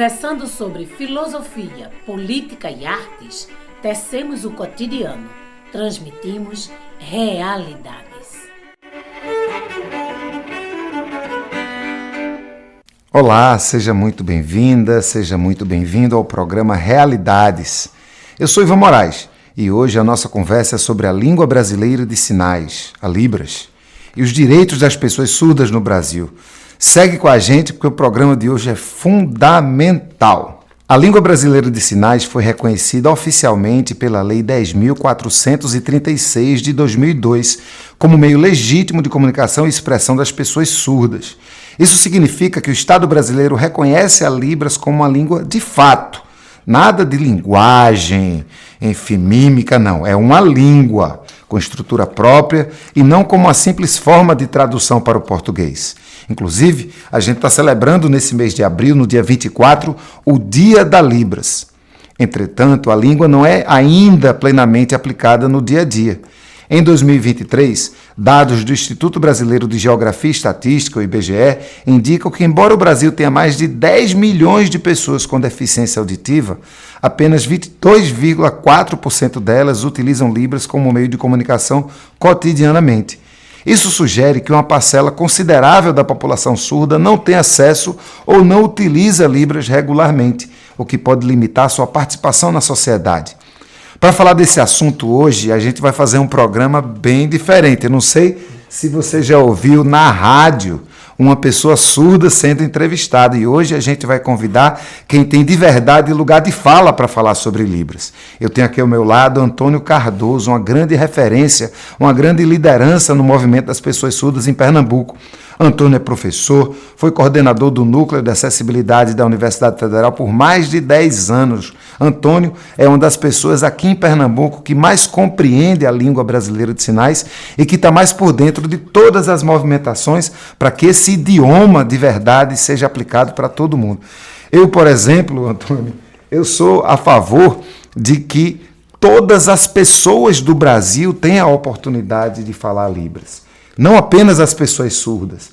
Conversando sobre filosofia, política e artes, tecemos o cotidiano, transmitimos realidades. Olá, seja muito bem-vinda, seja muito bem-vindo ao programa Realidades. Eu sou Ivan Moraes e hoje a nossa conversa é sobre a língua brasileira de sinais, a Libras, e os direitos das pessoas surdas no Brasil. Segue com a gente porque o programa de hoje é fundamental. A língua brasileira de sinais foi reconhecida oficialmente pela Lei 10.436 de 2002 como meio legítimo de comunicação e expressão das pessoas surdas. Isso significa que o Estado brasileiro reconhece a Libras como uma língua de fato. Nada de linguagem, mímica, não. É uma língua com estrutura própria e não como uma simples forma de tradução para o português. Inclusive, a gente está celebrando nesse mês de abril, no dia 24, o Dia da Libras. Entretanto, a língua não é ainda plenamente aplicada no dia a dia. Em 2023, dados do Instituto Brasileiro de Geografia e Estatística, o IBGE, indicam que, embora o Brasil tenha mais de 10 milhões de pessoas com deficiência auditiva, apenas 22,4% delas utilizam Libras como meio de comunicação cotidianamente. Isso sugere que uma parcela considerável da população surda não tem acesso ou não utiliza Libras regularmente, o que pode limitar sua participação na sociedade. Para falar desse assunto hoje, a gente vai fazer um programa bem diferente. Eu não sei se você já ouviu na rádio uma pessoa surda sendo entrevistada. E hoje a gente vai convidar quem tem de verdade lugar de fala para falar sobre Libras. Eu tenho aqui ao meu lado Antônio Cardoso, uma grande referência, uma grande liderança no movimento das pessoas surdas em Pernambuco. Antônio é professor, foi coordenador do Núcleo de Acessibilidade da Universidade Federal por mais de 10 anos. Antônio é uma das pessoas aqui em Pernambuco que mais compreende a língua brasileira de sinais e que está mais por dentro de todas as movimentações para que esse idioma de verdade seja aplicado para todo mundo. Eu, por exemplo, Antônio, eu sou a favor de que todas as pessoas do Brasil tenham a oportunidade de falar Libras. Não apenas as pessoas surdas.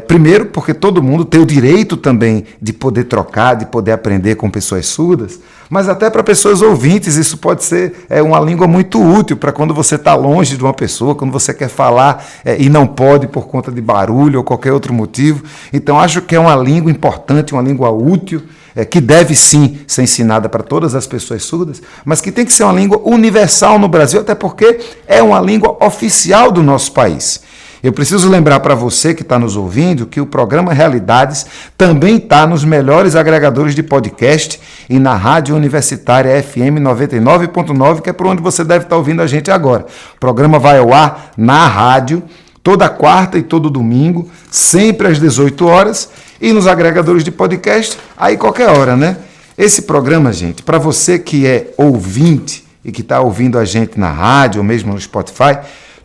Primeiro, porque todo mundo tem o direito também de poder trocar, de poder aprender com pessoas surdas, mas até para pessoas ouvintes isso pode ser uma língua muito útil para quando você está longe de uma pessoa, quando você quer falar e não pode por conta de barulho ou qualquer outro motivo. Então, acho que é uma língua importante, uma língua útil, que deve sim ser ensinada para todas as pessoas surdas, mas que tem que ser uma língua universal no Brasil, até porque é uma língua oficial do nosso país. Eu preciso lembrar para você que está nos ouvindo que o programa Realidades também está nos melhores agregadores de podcast e na Rádio Universitária FM 99.9, que é por onde você deve estar ouvindo a gente agora. O programa vai ao ar na rádio, toda quarta e todo domingo, sempre às 18 horas, e nos agregadores de podcast, aí qualquer hora, né? Esse programa, gente, para você que é ouvinte e que está ouvindo a gente na rádio ou mesmo no Spotify,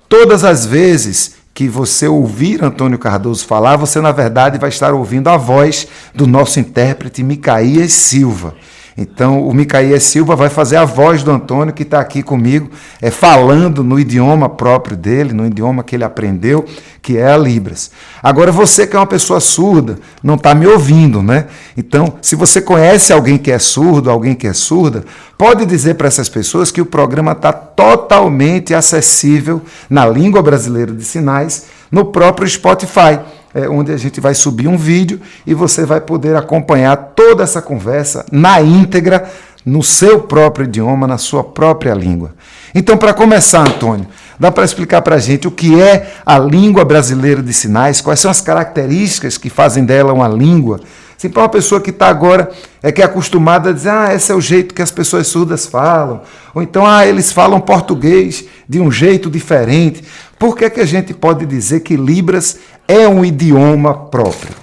todas as vezes que você ouvir Antônio Cardoso falar, você, na verdade, vai estar ouvindo a voz do nosso intérprete Micaías Silva. Então, o Micaías Silva vai fazer a voz do Antônio, que está aqui comigo, falando no idioma próprio dele, no idioma que ele aprendeu, que é a Libras. Agora, você que é uma pessoa surda, não está me ouvindo, né? Então, se você conhece alguém que é surdo, alguém que é surda, pode dizer para essas pessoas que o programa está totalmente acessível na língua brasileira de sinais, no próprio Spotify, onde a gente vai subir um vídeo e você vai poder acompanhar toda essa conversa na íntegra, no seu próprio idioma, na sua própria língua. Então, para começar, Antônio, dá para explicar para a gente o que é a língua brasileira de sinais, quais são as características que fazem dela uma língua? Assim, para uma pessoa que está agora, que é acostumada a dizer, esse é o jeito que as pessoas surdas falam, ou então, eles falam português de um jeito diferente. Por que a gente pode dizer que Libras é um idioma próprio?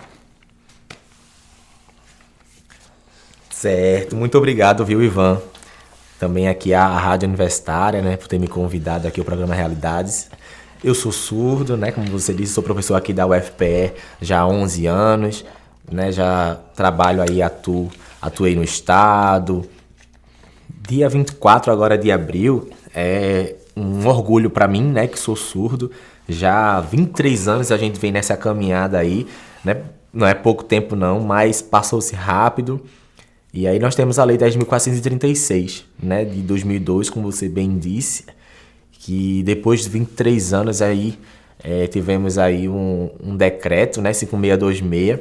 Certo, muito obrigado, viu, Ivan? Também aqui a Rádio Universitária, né, por ter me convidado aqui ao programa Realidades. Eu sou surdo, né, como você disse, sou professor aqui da UFPE já há 11 anos, né, já trabalho aí, atuei no estado. Dia 24 agora de abril é um orgulho para mim, né, que sou surdo. Já há 23 anos a gente vem nessa caminhada aí, né? Não é pouco tempo não, mas passou-se rápido. E aí nós temos a Lei 10.436, né, de 2002, como você bem disse, que depois de 23 anos aí tivemos aí um decreto, né, 5626,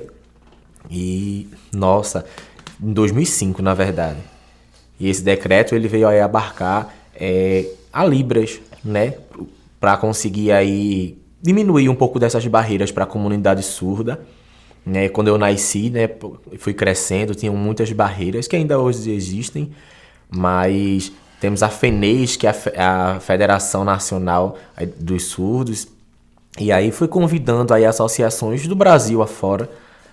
e, nossa, em 2005, na verdade. E esse decreto ele veio aí abarcar a Libras, né, para conseguir aí diminuir um pouco dessas barreiras para a comunidade surda. Né, quando eu nasci, né, fui crescendo, tinham muitas barreiras que ainda hoje existem, mas temos a FENES, que é a Federação Nacional dos Surdos, e aí fui convidando aí associações do Brasil afora,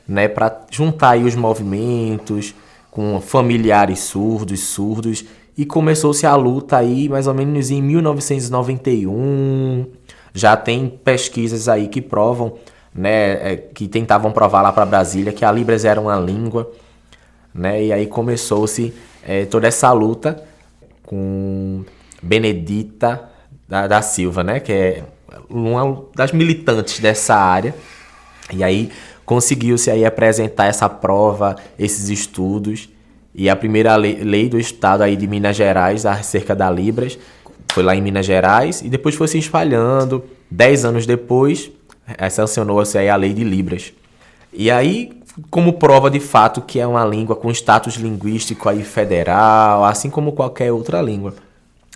né, para juntar aí os movimentos com familiares surdos, e começou-se a luta aí mais ou menos em 1991. Já tem pesquisas aí que provam, né, que tentavam provar lá para Brasília que a Libras era uma língua, né, e aí começou-se toda essa luta com Benedita da Silva, né, que é uma das militantes dessa área, e aí conseguiu-se aí apresentar essa prova, esses estudos, e a primeira lei do estado aí de Minas Gerais acerca da Libras foi lá em Minas Gerais, e depois foi se espalhando. 10 anos depois sancionou-se aí a Lei de Libras. E aí, como prova de fato que é uma língua com status linguístico aí federal, assim como qualquer outra língua.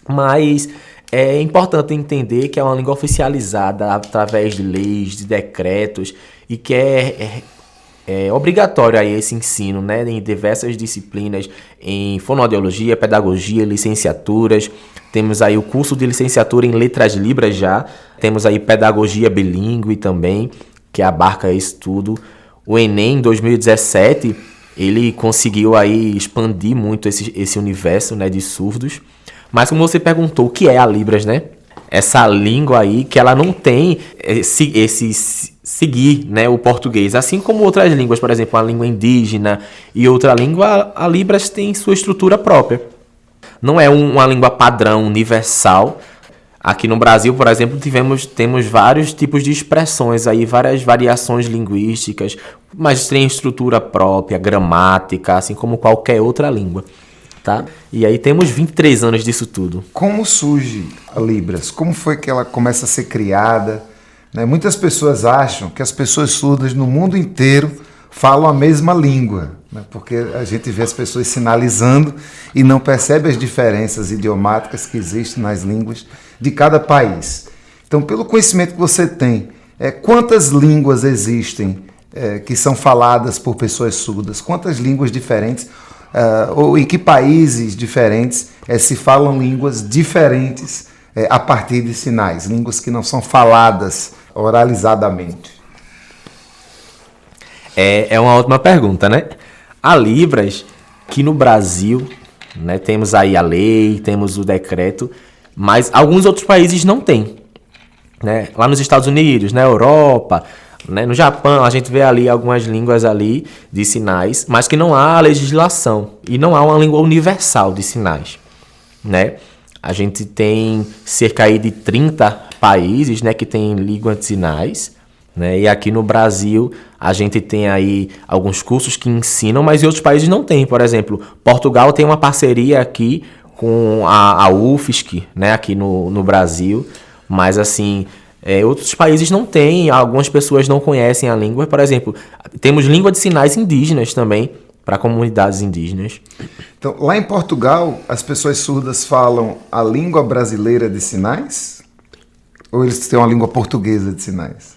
Mas é importante entender que é uma língua oficializada através de leis, de decretos, e que é obrigatório aí esse ensino, né, em diversas disciplinas, em fonoaudiologia, pedagogia, licenciaturas. Temos aí o curso de licenciatura em letras libras já. Temos aí pedagogia bilíngue também, que abarca isso tudo. O Enem, em 2017, ele conseguiu aí expandir muito esse universo, né, de surdos. Mas como você perguntou, o que é a Libras, né? Essa língua aí que ela não tem seguir, né, o português. Assim como outras línguas, por exemplo, a língua indígena e outra língua, a Libras tem sua estrutura própria. Não é uma língua padrão, universal. Aqui no Brasil, por exemplo, temos vários tipos de expressões, aí, várias variações linguísticas, mas tem estrutura própria, gramática, assim como qualquer outra língua. Tá? E aí temos 23 anos disso tudo. Como surge a Libras? Como foi que ela começa a ser criada? Né? Muitas pessoas acham que as pessoas surdas no mundo inteiro falam a mesma língua, né? Porque a gente vê as pessoas sinalizando e não percebe as diferenças idiomáticas que existem nas línguas de cada país. Então, pelo conhecimento que você tem, quantas línguas existem que são faladas por pessoas surdas? Quantas línguas diferentes? Ou em que países diferentes se falam línguas diferentes a partir de sinais, línguas que não são faladas oralizadamente? É uma ótima pergunta, né? A Libras, que no Brasil, né, temos aí a lei, temos o decreto, mas alguns outros países não têm, né? Lá nos Estados Unidos, na Europa, né, no Japão, a gente vê ali algumas línguas ali de sinais, mas que não há legislação e não há uma língua universal de sinais, né? A gente tem cerca aí de 30 países, né, que tem língua de sinais, né? E aqui no Brasil a gente tem aí alguns cursos que ensinam, mas em outros países não tem. Por exemplo, Portugal tem uma parceria aqui com a UFSC, né, aqui no Brasil, mas assim... outros países não têm, algumas pessoas não conhecem a língua. Por exemplo, temos língua de sinais indígenas também, para comunidades indígenas. Então, lá em Portugal, as pessoas surdas falam a língua brasileira de sinais? Ou eles têm uma língua portuguesa de sinais?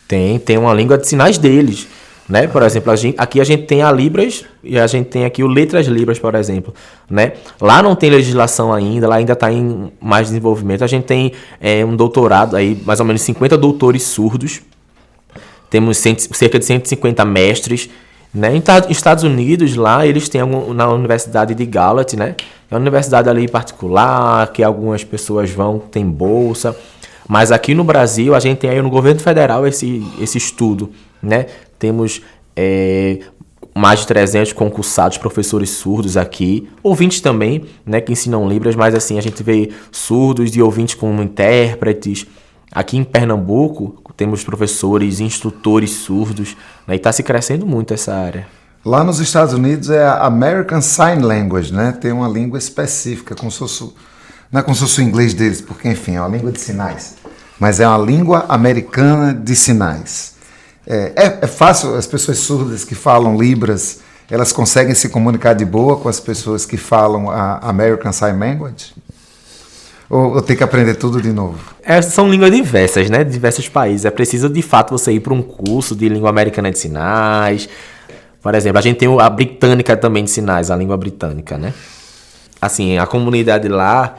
Tem uma língua de sinais deles, né? Por exemplo, aqui a gente tem a Libras e a gente tem aqui o Letras Libras, por exemplo, né? Lá não tem legislação ainda, lá ainda está em mais desenvolvimento. A gente tem um doutorado aí, mais ou menos 50 doutores surdos. Temos cerca de 150 mestres, né? Em Estados Unidos, lá eles têm na Universidade de Gallatin, né? É uma universidade ali particular, que algumas pessoas vão, tem bolsa. Mas aqui no Brasil, a gente tem aí no governo federal esse estudo, né? Temos mais de 300 concursados professores surdos aqui, ouvintes também, né, que ensinam Libras, mas assim, a gente vê surdos e ouvintes como intérpretes. Aqui em Pernambuco, temos professores, instrutores surdos, né, e está se crescendo muito essa área. Lá nos Estados Unidos é a American Sign Language, né? Tem uma língua específica, como se fosse, não é como se fosse o inglês deles, porque, enfim, é uma língua de sinais. Mas é uma língua americana de sinais. É fácil, as pessoas surdas que falam Libras, elas conseguem se comunicar de boa com as pessoas que falam a American Sign Language? Ou tem que aprender tudo de novo? São línguas diversas, né? De diversos países. É preciso, de fato, você ir para um curso de língua americana de sinais. Por exemplo, a gente tem a britânica também de sinais, a língua britânica, né? Assim, a comunidade lá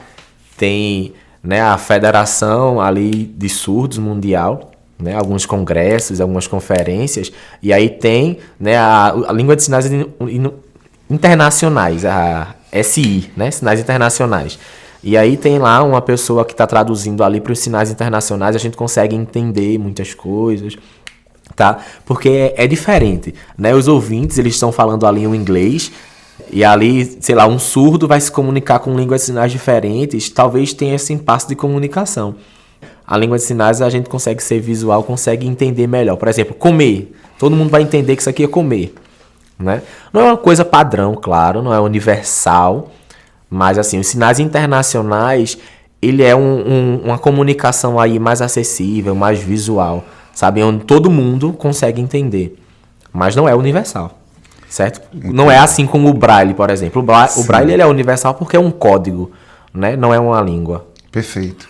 tem, né, a Federação ali de Surdos Mundial, né, alguns congressos, algumas conferências, e aí tem, né, a língua de sinais internacionais, a SI, né, sinais internacionais. E aí tem lá uma pessoa que está traduzindo ali para os sinais internacionais, a gente consegue entender muitas coisas, tá? Porque é diferente, né? Os ouvintes, eles estão falando ali o inglês, e ali, sei lá, um surdo vai se comunicar com línguas de sinais diferentes, talvez tenha esse impasse de comunicação. A língua de sinais a gente consegue ser visual, consegue entender melhor. Por exemplo, comer. Todo mundo vai entender que isso aqui é comer, né? Não é uma coisa padrão, claro, não é universal, mas assim, os sinais internacionais, ele é uma comunicação aí mais acessível, mais visual, sabe? Onde todo mundo consegue entender, mas não é universal. Certo? Não é assim como o Braille, por exemplo. O Braille ele é universal porque é um código, né? Não é uma língua. Perfeito.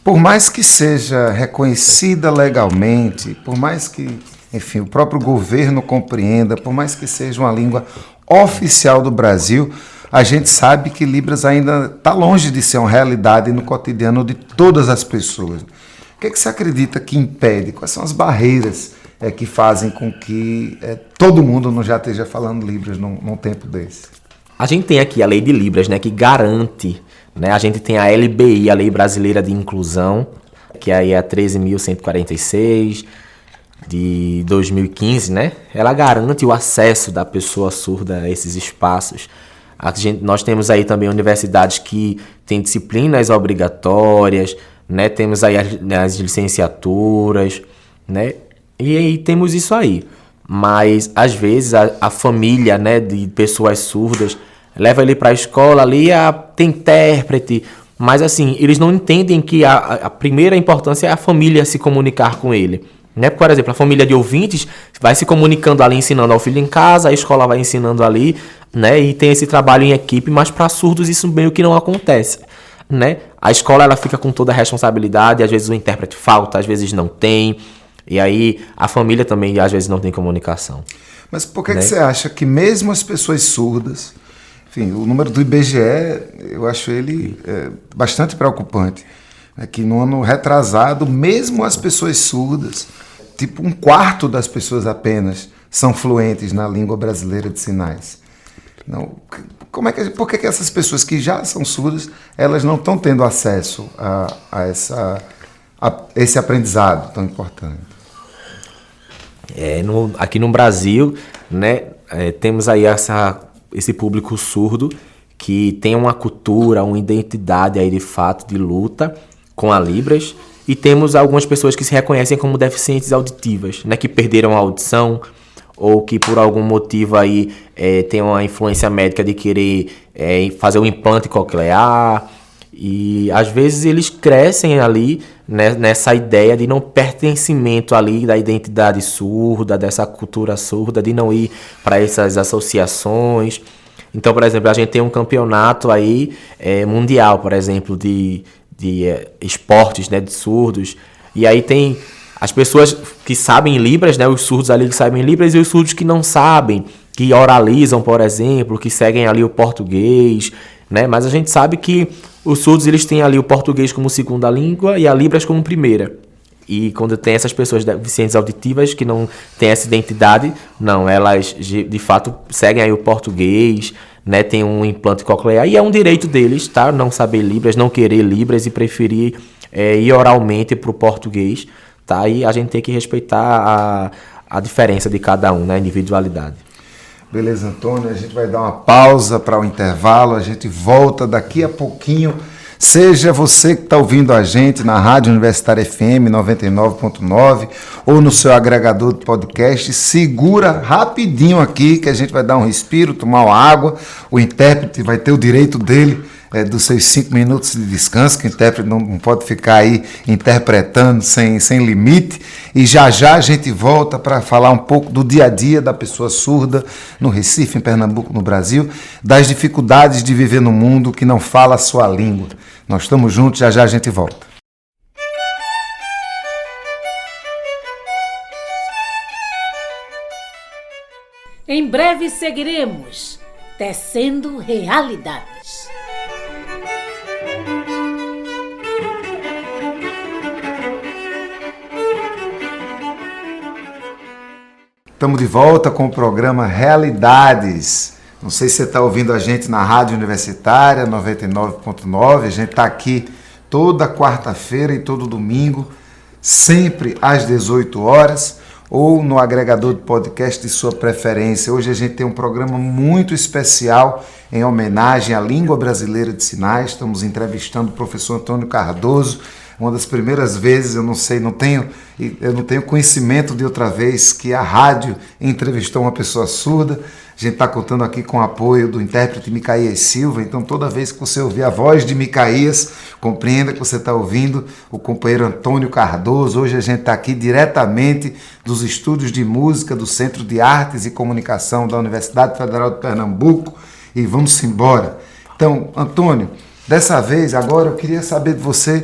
Por mais que seja reconhecida legalmente, por mais que, enfim, o próprio governo compreenda, por mais que seja uma língua oficial do Brasil, a gente sabe que Libras ainda está longe de ser uma realidade no cotidiano de todas as pessoas. O que você acredita que impede? Quais são as barreiras que fazem com que todo mundo não já esteja falando Libras num tempo desse? A gente tem aqui a Lei de Libras, né, que garante, né, a gente tem a LBI, a Lei Brasileira de Inclusão, que aí é a 13.146 de 2015, né? Ela garante o acesso da pessoa surda a esses espaços. Nós temos aí também universidades que têm disciplinas obrigatórias, né? Temos aí as licenciaturas, né? E aí temos isso aí. Mas, às vezes, a família, né, de pessoas surdas leva ele para a escola ali, tem intérprete, mas, assim, eles não entendem que a primeira importância é a família se comunicar com ele. Né? Por exemplo, a família de ouvintes vai se comunicando ali, ensinando ao filho em casa, a escola vai ensinando ali, né? E tem esse trabalho em equipe, mas para surdos isso meio que não acontece. Né? A escola ela fica com toda a responsabilidade, às vezes o intérprete falta, às vezes não tem. E aí a família também às vezes não tem comunicação. Mas por que você acha que mesmo as pessoas surdas, enfim, o número do IBGE, eu acho ele bastante preocupante, é que no ano retrasado, mesmo as pessoas surdas, tipo 1/4 das pessoas apenas, são fluentes na língua brasileira de sinais. Não, por que essas pessoas que já são surdas, elas não estão tendo acesso a esse aprendizado tão importante? Aqui no Brasil, né, temos aí esse público surdo que tem uma cultura, uma identidade aí de fato de luta com a Libras, e temos algumas pessoas que se reconhecem como deficientes auditivas, né, que perderam a audição ou que por algum motivo aí tem uma influência médica de querer fazer um implante coclear. E às vezes eles crescem ali, né, nessa ideia de não pertencimento ali da identidade surda, dessa cultura surda, de não ir para essas associações. Então, por exemplo, a gente tem um campeonato aí mundial, por exemplo, de esportes, né, de surdos. E aí tem as pessoas que sabem Libras, né, os surdos ali que sabem Libras, e os surdos que não sabem, que oralizam, por exemplo, que seguem ali o português, né? Mas a gente sabe que os surdos eles têm ali o português como segunda língua e a Libras como primeira. E quando tem essas pessoas deficientes auditivas que não têm essa identidade, não, elas de fato seguem aí o português, né? Tem um implante coclear e é um direito deles, tá? Não saber Libras, não querer Libras e preferir ir oralmente para o português, tá? E a gente tem que respeitar a diferença de cada um, né? A individualidade. Beleza, Antônio, a gente vai dar uma pausa para o intervalo, a gente volta daqui a pouquinho. Seja você que está ouvindo a gente na Rádio Universitária FM 99.9 ou no seu agregador de podcast, segura rapidinho aqui que a gente vai dar um respiro, tomar uma água. O intérprete vai ter o direito dele dos seus 5 minutos de descanso, que o intérprete não pode ficar aí interpretando sem limite. E já a gente volta para falar um pouco do dia a dia da pessoa surda no Recife, em Pernambuco, no Brasil, das dificuldades de viver no mundo que não fala a sua língua. Nós estamos juntos, já a gente volta. Em breve seguiremos tecendo realidades. Estamos de volta com o programa Realidades. Não sei se você está ouvindo a gente na Rádio Universitária 99.9. A gente está aqui toda quarta-feira e todo domingo, sempre às 18 horas, ou no agregador de podcast de sua preferência. Hoje a gente tem um programa muito especial em homenagem à língua brasileira de sinais. Estamos entrevistando o professor Antônio Cardoso. Uma das primeiras vezes, eu não tenho conhecimento de outra vez que a rádio entrevistou uma pessoa surda. A gente está contando aqui com o apoio do intérprete Micaías Silva, então toda vez que você ouvir a voz de Micaías, compreenda que você está ouvindo o companheiro Antônio Cardoso. Hoje a gente está aqui diretamente dos estúdios de música do Centro de Artes e Comunicação da Universidade Federal de Pernambuco e vamos embora. Então, Antônio, dessa vez, agora eu queria saber de você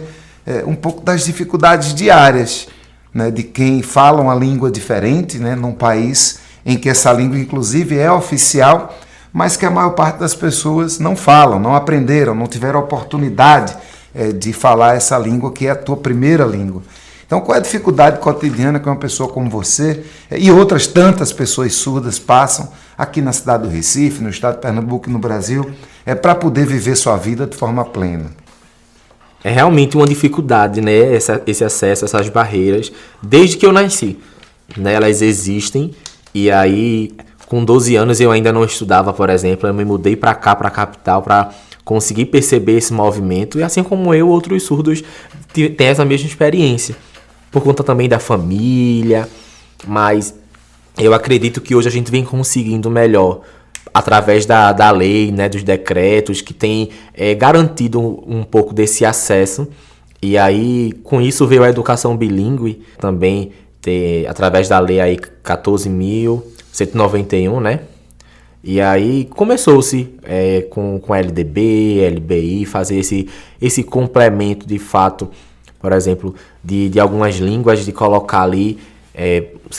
um pouco das dificuldades diárias, né, de quem fala uma língua diferente, né, num país em que essa língua, inclusive, é oficial, mas que a maior parte das pessoas não falam, não aprenderam, não tiveram oportunidade de falar essa língua que é a tua primeira língua. Então, qual é a dificuldade cotidiana que uma pessoa como você e outras tantas pessoas surdas passam aqui na cidade do Recife, no estado de Pernambuco e no Brasil, para poder viver sua vida de forma plena? É realmente uma dificuldade, né? Esse acesso, essas barreiras, desde que eu nasci, né? Elas existem. E aí, com 12 anos, eu ainda não estudava, por exemplo. Eu me mudei para cá, para a capital, para conseguir perceber esse movimento. E assim como eu, outros surdos têm essa mesma experiência. Por conta também da família. Mas eu acredito que hoje a gente vem conseguindo melhor através da lei, né, dos decretos, que tem garantido um pouco desse acesso. E aí, com isso, veio a educação bilíngue também, através da lei aí 14.191, né? E aí começou-se com LDB, LBI, fazer esse complemento de fato, por exemplo, de algumas línguas, de colocar ali,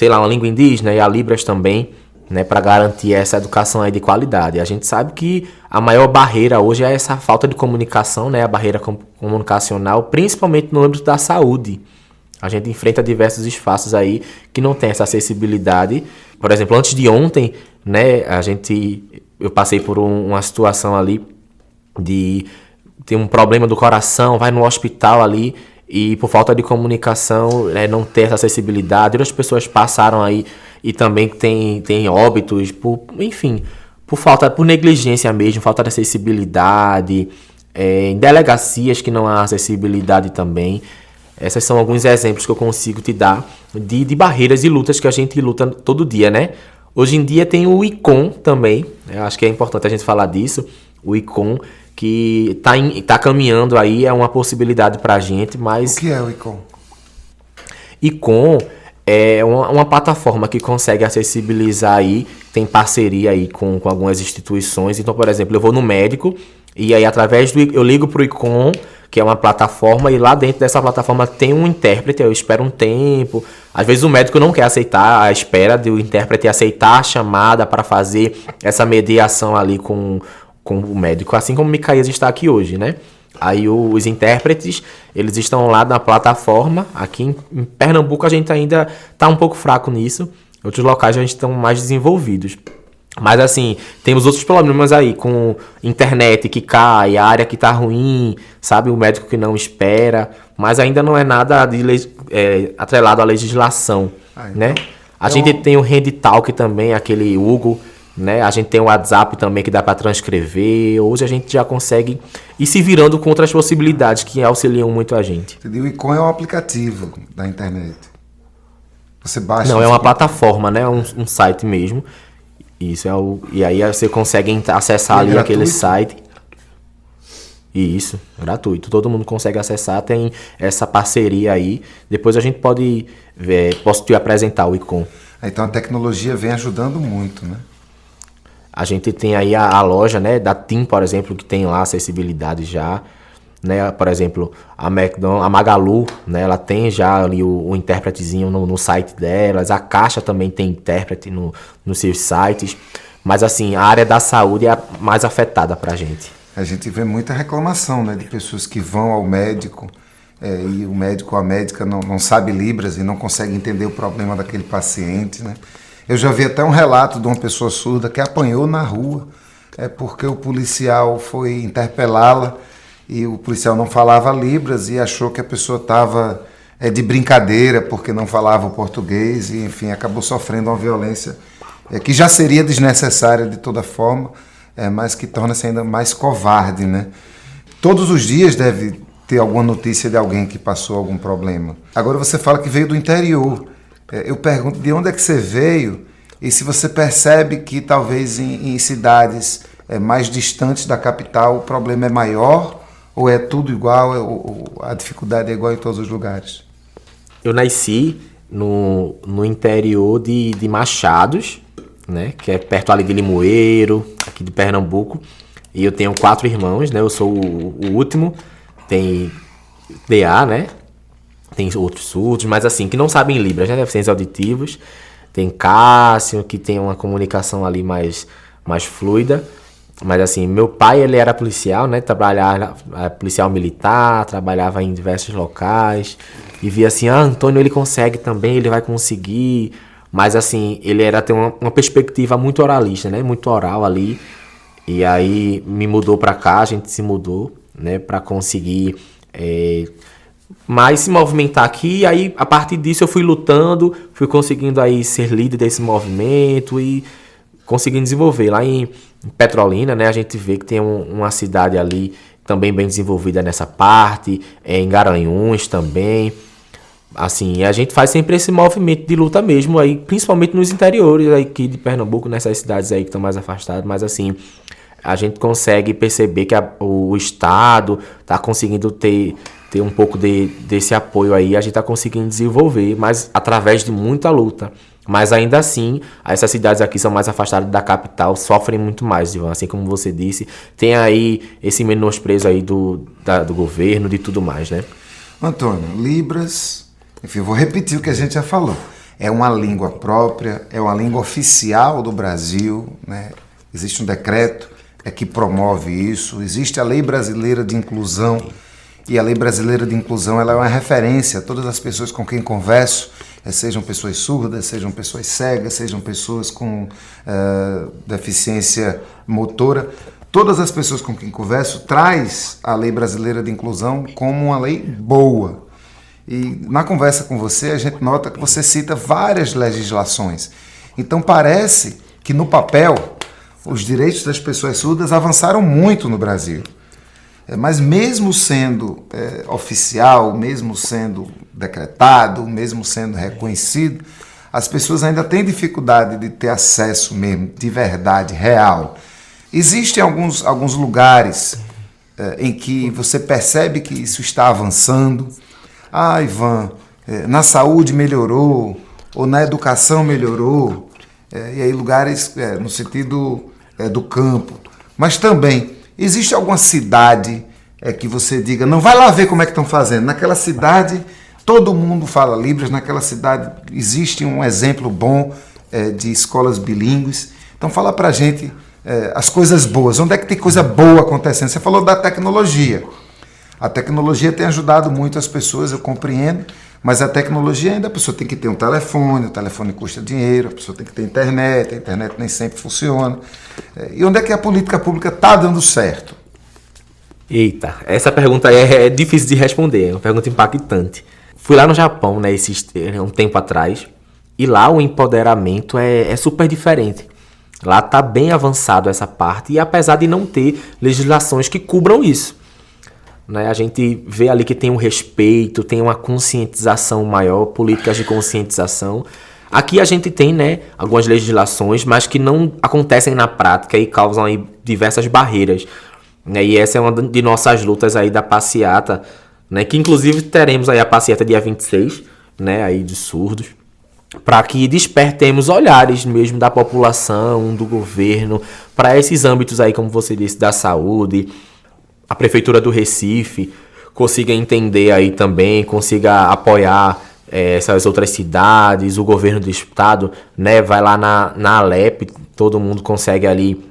uma língua indígena e a Libras também, né, para garantir essa educação aí de qualidade. A gente sabe que a maior barreira hoje é essa falta de comunicação, né, a barreira comunicacional, principalmente no âmbito da saúde. A gente enfrenta diversos espaços aí que não tem essa acessibilidade. Por exemplo, antes de ontem, né, eu passei por uma situação ali de ter um problema do coração, vai no hospital ali e por falta de comunicação, não ter essa acessibilidade. Outras pessoas passaram aí e também tem óbitos, por negligência mesmo, falta de acessibilidade, em delegacias que não há acessibilidade também. Esses são alguns exemplos que eu consigo te dar de barreiras e lutas que a gente luta todo dia, né? Hoje em dia tem o ICOM também, eu acho que é importante a gente falar disso, o ICOM, que tá caminhando aí, é uma possibilidade pra gente, mas... O que é o ICOM? ICOM é uma plataforma que consegue acessibilizar aí, tem parceria aí com algumas instituições. Então, por exemplo, eu vou no médico e aí eu ligo pro ICOM, que é uma plataforma, e lá dentro dessa plataforma tem um intérprete, eu espero um tempo. Às vezes o médico não quer aceitar a espera do intérprete aceitar a chamada para fazer essa mediação ali com o médico, assim como o Micaías está aqui hoje, né? Aí os intérpretes, eles estão lá na plataforma. Aqui em Pernambuco a gente ainda está um pouco fraco nisso. Outros locais a gente estão mais desenvolvidos. Mas assim, temos outros problemas aí, com internet que cai, a área que tá ruim, sabe? O médico que não espera, mas ainda não é nada atrelado à legislação, né? A gente tem o Handy Talk também, aquele Hugo, né? A gente tem o WhatsApp também que dá para transcrever. Hoje a gente já consegue ir se virando com outras possibilidades que auxiliam muito a gente. O ICOM é um aplicativo da internet. Você baixa... Não, é uma plataforma, né? Um site mesmo. Isso é e aí você consegue acessar ali aquele site. Isso, gratuito. Todo mundo consegue acessar, tem essa parceria aí. Depois a gente pode ver, posso te apresentar o ICOM. Então a tecnologia vem ajudando muito, né? A gente tem aí a loja, né, da TIM, por exemplo, que tem lá acessibilidade já, né? Por exemplo, a Magalu, né, ela tem já ali o intérpretezinho no site delas. A Caixa também tem intérprete nos seus sites. Mas assim, a área da saúde é a mais afetada pra gente. A gente vê muita reclamação, né, de pessoas que vão ao médico e o médico ou a médica não sabe Libras e não consegue entender o problema daquele paciente, né? Eu já vi até um relato de uma pessoa surda que apanhou na rua porque o policial foi interpelá-la e o policial não falava Libras e achou que a pessoa estava de brincadeira porque não falava o português e, enfim, acabou sofrendo uma violência que já seria desnecessária de toda forma, mas que torna-se ainda mais covarde, né? Todos os dias deve ter alguma notícia de alguém que passou algum problema. Agora você fala que veio do interior. Eu pergunto de onde é que você veio e se você percebe que talvez em cidades mais distantes da capital o problema é maior ou é tudo igual, a dificuldade é igual em todos os lugares? Eu nasci no interior de Machados, né, que é perto ali de Limoeiro, aqui de Pernambuco, e eu tenho 4 irmãos, né, eu sou o último, tem DA, né, tem outros surdos, mas assim, que não sabem Libras, né, deficientes auditivos, tem Cássio, que tem uma comunicação ali mais fluida, mas assim, meu pai, ele era policial, né, trabalhava, policial militar, trabalhava em diversos locais, e via assim, Antônio, ele consegue também, ele vai conseguir. Mas assim, ele era ter uma perspectiva muito oralista, né? Muito oral ali. E aí me mudou pra cá, a gente se mudou, né? Pra conseguir mais se movimentar aqui. E aí, a partir disso, eu fui lutando, fui conseguindo aí ser líder desse movimento e conseguindo desenvolver. Lá em Petrolina, né? A gente vê que tem uma cidade ali também bem desenvolvida nessa parte. Em Garanhuns também. Assim, a gente faz sempre esse movimento de luta mesmo, aí, principalmente nos interiores aqui de Pernambuco, nessas cidades aí que estão mais afastadas, mas assim, a gente consegue perceber que o Estado está conseguindo ter um pouco desse apoio aí, a gente está conseguindo desenvolver, mas através de muita luta. Mas ainda assim, essas cidades aqui são mais afastadas da capital, sofrem muito mais, Ivan, assim como você disse, tem aí esse menosprezo aí do governo, de tudo mais, né? Antônio, Libras... Enfim, vou repetir o que a gente já falou. É uma língua própria, é uma língua oficial do Brasil, né? Existe um decreto que promove isso, existe a Lei Brasileira de Inclusão, e a Lei Brasileira de Inclusão ela é uma referência a todas as pessoas com quem converso, sejam pessoas surdas, sejam pessoas cegas, sejam pessoas com deficiência motora. Todas as pessoas com quem converso traz a Lei Brasileira de Inclusão como uma lei boa. E na conversa com você, a gente nota que você cita várias legislações. Então parece que no papel, os direitos das pessoas surdas avançaram muito no Brasil. Mas mesmo sendo oficial, mesmo sendo decretado, mesmo sendo reconhecido, as pessoas ainda têm dificuldade de ter acesso mesmo, de verdade, real. Existem alguns lugares em que você percebe que isso está avançando. Ah, Ivan, na saúde melhorou, ou na educação melhorou, e aí lugares no sentido do campo. Mas também, existe alguma cidade que você diga, não, vai lá ver como é que estão fazendo. Naquela cidade, todo mundo fala Libras, naquela cidade existe um exemplo bom de escolas bilíngues. Então fala pra gente as coisas boas, onde é que tem coisa boa acontecendo? Você falou da tecnologia. A tecnologia tem ajudado muito as pessoas, eu compreendo, mas a tecnologia ainda a pessoa tem que ter um telefone, o telefone custa dinheiro, a pessoa tem que ter internet, a internet nem sempre funciona. E onde é que a política pública está dando certo? Eita, essa pergunta aí é difícil de responder, é uma pergunta impactante. Fui lá no Japão, né, um tempo atrás, e lá o empoderamento é super diferente. Lá está bem avançado essa parte, e apesar de não ter legislações que cubram isso, né, a gente vê ali que tem um respeito, tem uma conscientização maior, políticas de conscientização. Aqui a gente tem, né, algumas legislações, mas que não acontecem na prática e causam aí diversas barreiras, né, e essa é uma de nossas lutas aí da passeata, né, que inclusive teremos aí a passeata dia 26, né, aí de surdos, para que despertemos olhares mesmo da população, do governo, para esses âmbitos aí, como você disse, da saúde. A Prefeitura do Recife consiga entender aí também, consiga apoiar essas outras cidades, o governo do estado, né, vai lá na Alep, todo mundo consegue ali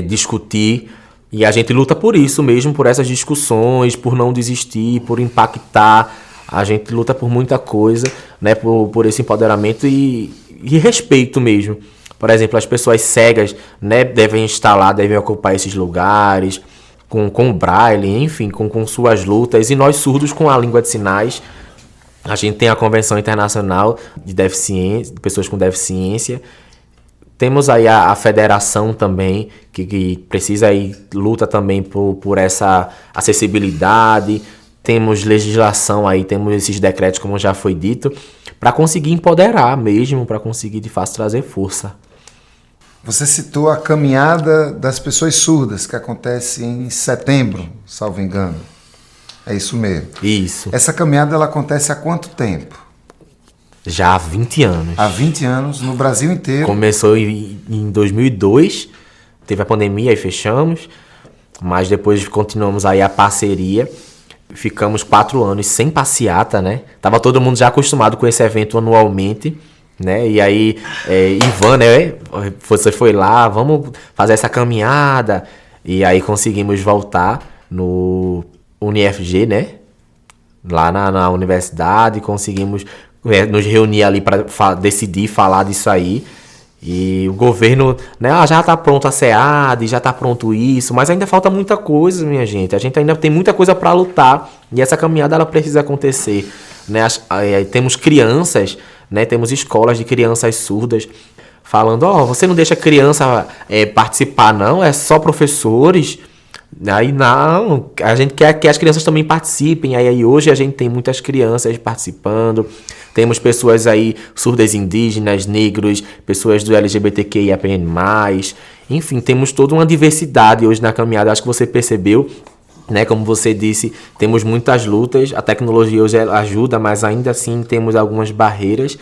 discutir, e a gente luta por isso mesmo, por essas discussões, por não desistir, por impactar. A gente luta por muita coisa, né, por esse empoderamento e respeito mesmo. Por exemplo, as pessoas cegas, né, devem estar lá, devem ocupar esses lugares, com braille, enfim, com suas lutas. E nós surdos com a língua de sinais, a gente tem a Convenção Internacional de Pessoas com Deficiência. Temos aí a federação também, que precisa aí, luta também por essa acessibilidade. Temos legislação aí, temos esses decretos, como já foi dito, para conseguir empoderar mesmo, para conseguir de fato trazer força. Você citou a caminhada das pessoas surdas, que acontece em setembro, salvo engano. É isso mesmo? Isso. Essa caminhada ela acontece há quanto tempo? Já há 20 anos. Há 20 anos, no Brasil inteiro. Começou em 2002, teve a pandemia e fechamos, mas depois continuamos aí a parceria. Ficamos 4 anos sem passeata, né? Tava todo mundo já acostumado com esse evento anualmente, né? E aí, Ivan, né? Você foi lá, vamos fazer essa caminhada. E aí conseguimos voltar no UniFG, né? Lá na universidade, conseguimos nos reunir ali para decidir falar disso aí. E o governo, né, já está pronto a SEAD, já está pronto isso, mas ainda falta muita coisa, minha gente. A gente ainda tem muita coisa para lutar e essa caminhada ela precisa acontecer, né? Temos crianças, né, temos escolas de crianças surdas falando, você não deixa a criança participar não, é só professores. Aí não, a gente quer que as crianças também participem. Aí hoje a gente tem muitas crianças participando. Temos pessoas aí, surdas indígenas, negros, pessoas do LGBTQIAPN+. Enfim, temos toda uma diversidade hoje na caminhada. Acho que você percebeu, né? Como você disse, temos muitas lutas. A tecnologia hoje ajuda, mas ainda assim temos algumas barreiras.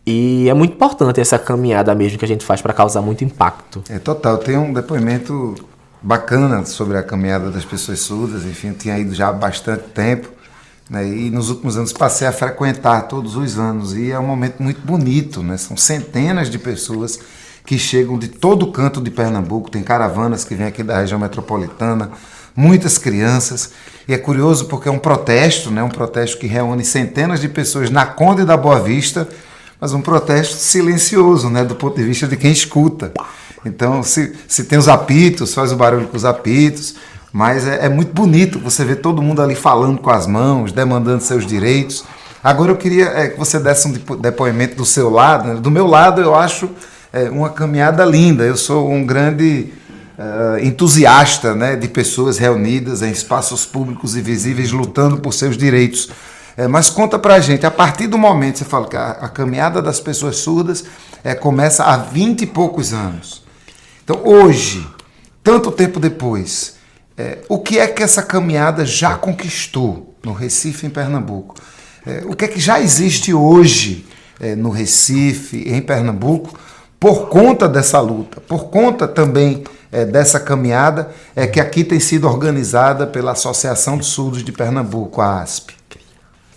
E é muito importante essa caminhada mesmo que a gente faz para causar muito impacto. Total, tem um depoimento bacana sobre a caminhada das pessoas surdas. Enfim, eu tinha ido já há bastante tempo, né, e nos últimos anos passei a frequentar todos os anos, e é um momento muito bonito, né? São centenas de pessoas que chegam de todo canto de Pernambuco, tem caravanas que vêm aqui da região metropolitana, muitas crianças, e é curioso porque é um protesto, né? Um protesto que reúne centenas de pessoas na Conde da Boa Vista, mas um protesto silencioso, né? Do ponto de vista de quem escuta. Então, se tem os apitos, faz o barulho com os apitos, mas é muito bonito você ver todo mundo ali falando com as mãos, demandando seus direitos. Agora eu queria que você desse um depoimento do seu lado, né? Do meu lado eu acho uma caminhada linda. Eu sou um grande entusiasta, né, de pessoas reunidas em espaços públicos e visíveis lutando por seus direitos. Mas conta pra gente, a partir do momento, você fala que a caminhada das pessoas surdas começa há 20 e poucos anos. Então, hoje, tanto tempo depois, o que é que essa caminhada já conquistou no Recife, em Pernambuco? O que é que já existe hoje no Recife, em Pernambuco, por conta dessa luta, por conta também dessa caminhada que aqui tem sido organizada pela Associação dos Surdos de Pernambuco, a ASP?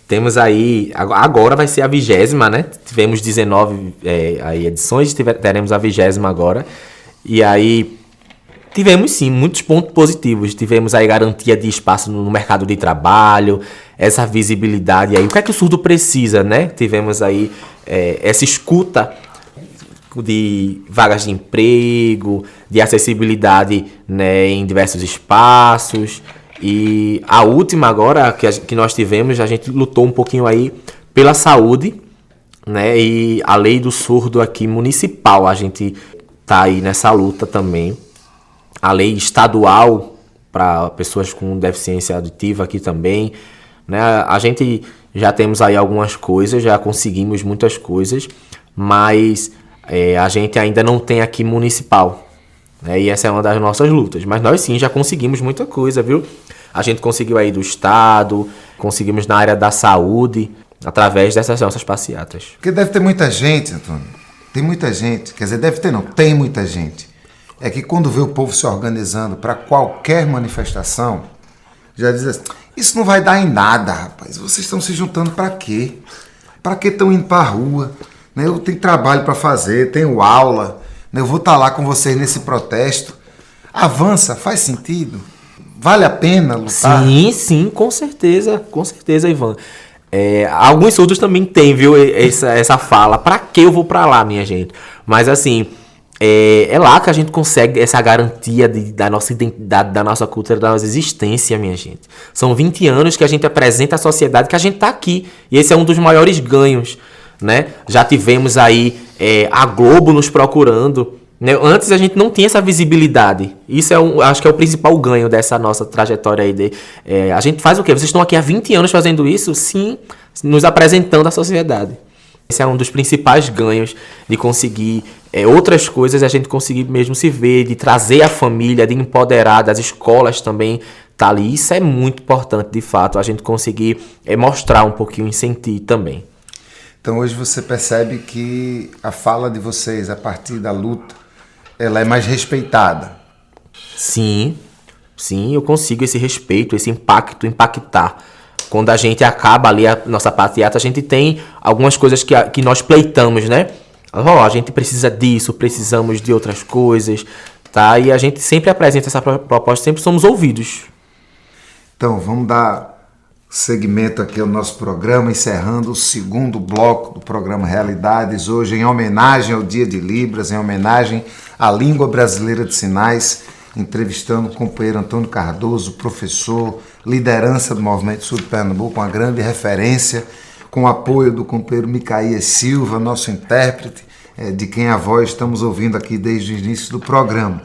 Temos aí, agora vai ser a 20ª, né? Tivemos 19 aí edições, teremos a 20ª agora. E aí tivemos sim muitos pontos positivos. Tivemos aí garantia de espaço no mercado de trabalho, essa visibilidade aí. O que é que o surdo precisa, né? Tivemos aí essa escuta de vagas de emprego, de acessibilidade, né, em diversos espaços. E a última agora que nós tivemos, a gente lutou um pouquinho aí pela saúde, né? E a lei do surdo aqui municipal, a gente tá aí nessa luta também. A lei estadual para pessoas com deficiência auditiva aqui também, né? A gente já temos aí algumas coisas, já conseguimos muitas coisas, mas a gente ainda não tem aqui municipal, né? E essa é uma das nossas lutas. Mas nós sim já conseguimos muita coisa, viu? A gente conseguiu aí do estado, conseguimos na área da saúde, através dessas nossas passeatas. Porque deve ter muita gente, Antônio. Tem muita gente. Quer dizer, deve ter não, tem muita gente. É que quando vê o povo se organizando para qualquer manifestação, já diz assim, isso não vai dar em nada, rapaz. Vocês estão se juntando para quê? Para que estão indo para a rua? Né? Eu tenho trabalho para fazer, tenho aula, né? Eu vou estar lá com vocês nesse protesto. Avança, faz sentido? Vale a pena lutar? Sim, com certeza, Ivan. Alguns surdos também tem, viu, essa fala. Pra que eu vou pra lá, minha gente? Mas assim, é lá que a gente consegue essa garantia da nossa identidade, da nossa cultura, da nossa existência, minha gente. São 20 anos que a gente apresenta à sociedade que a gente tá aqui. E esse é um dos maiores ganhos, né? Já tivemos aí a Globo nos procurando, né? Antes a gente não tinha essa visibilidade. Isso acho que é o principal ganho dessa nossa trajetória aí. A gente faz o quê? Vocês estão aqui há 20 anos fazendo isso? Sim, nos apresentando à sociedade. Esse é um dos principais ganhos de conseguir outras coisas, a gente conseguir mesmo se ver, de trazer a família, de empoderar, das escolas também tá ali. Isso é muito importante, de fato, a gente conseguir mostrar um pouquinho em sentir também. Então hoje você percebe que a fala de vocês a partir da luta, ela é mais respeitada. Sim, eu consigo esse respeito, esse impactar. Quando a gente acaba ali a nossa passeata, a gente tem algumas coisas que nós pleitamos, né? A gente precisa disso, precisamos de outras coisas, tá? E a gente sempre apresenta essa proposta, sempre somos ouvidos. Então, vamos dar segmento aqui ao nosso programa, encerrando o segundo bloco do programa Realidades, hoje em homenagem ao Dia de Libras, em homenagem à língua brasileira de sinais, entrevistando o companheiro Antônio Cardoso, professor, liderança do Movimento Sul de Pernambuco, uma grande referência, com o apoio do companheiro Micaías Silva, nosso intérprete, de quem a voz estamos ouvindo aqui desde o início do programa.